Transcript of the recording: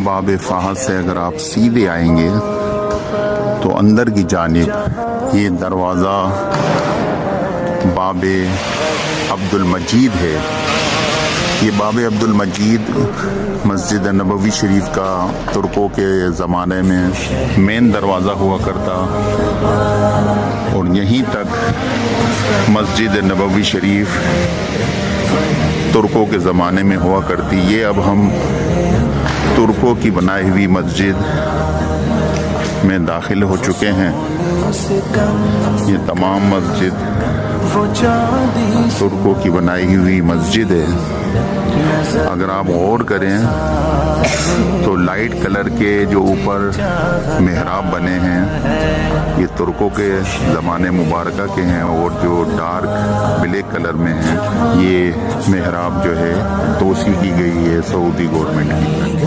बाब फ़हद से अगर आप सीधे आएंगे तो अंदर की जानिब ये दरवाज़ा बाब अब्दुल मजीद है। ये बाब अब्दुल मजीद मस्जिद नबवी शरीफ का तुर्कों के ज़माने में मेन दरवाज़ा हुआ करता और यहीं तक मस्जिद नबवी शरीफ तुर्कों के ज़माने में हुआ करती। ये अब हम तुर्कों की बनाई हुई मस्जिद में दाखिल हो चुके हैं। ये तमाम मस्जिद तुर्कों की बनाई हुई मस्जिद है। अगर आप गौर करें तो लाइट कलर के जो ऊपर मेहराब बने हैं ये तुर्कों के ज़माने मुबारका के हैं और जो डार्क ब्लैक कलर में हैं ये मेहराब जो है तोसी की गई है सऊदी गवर्नमेंट की।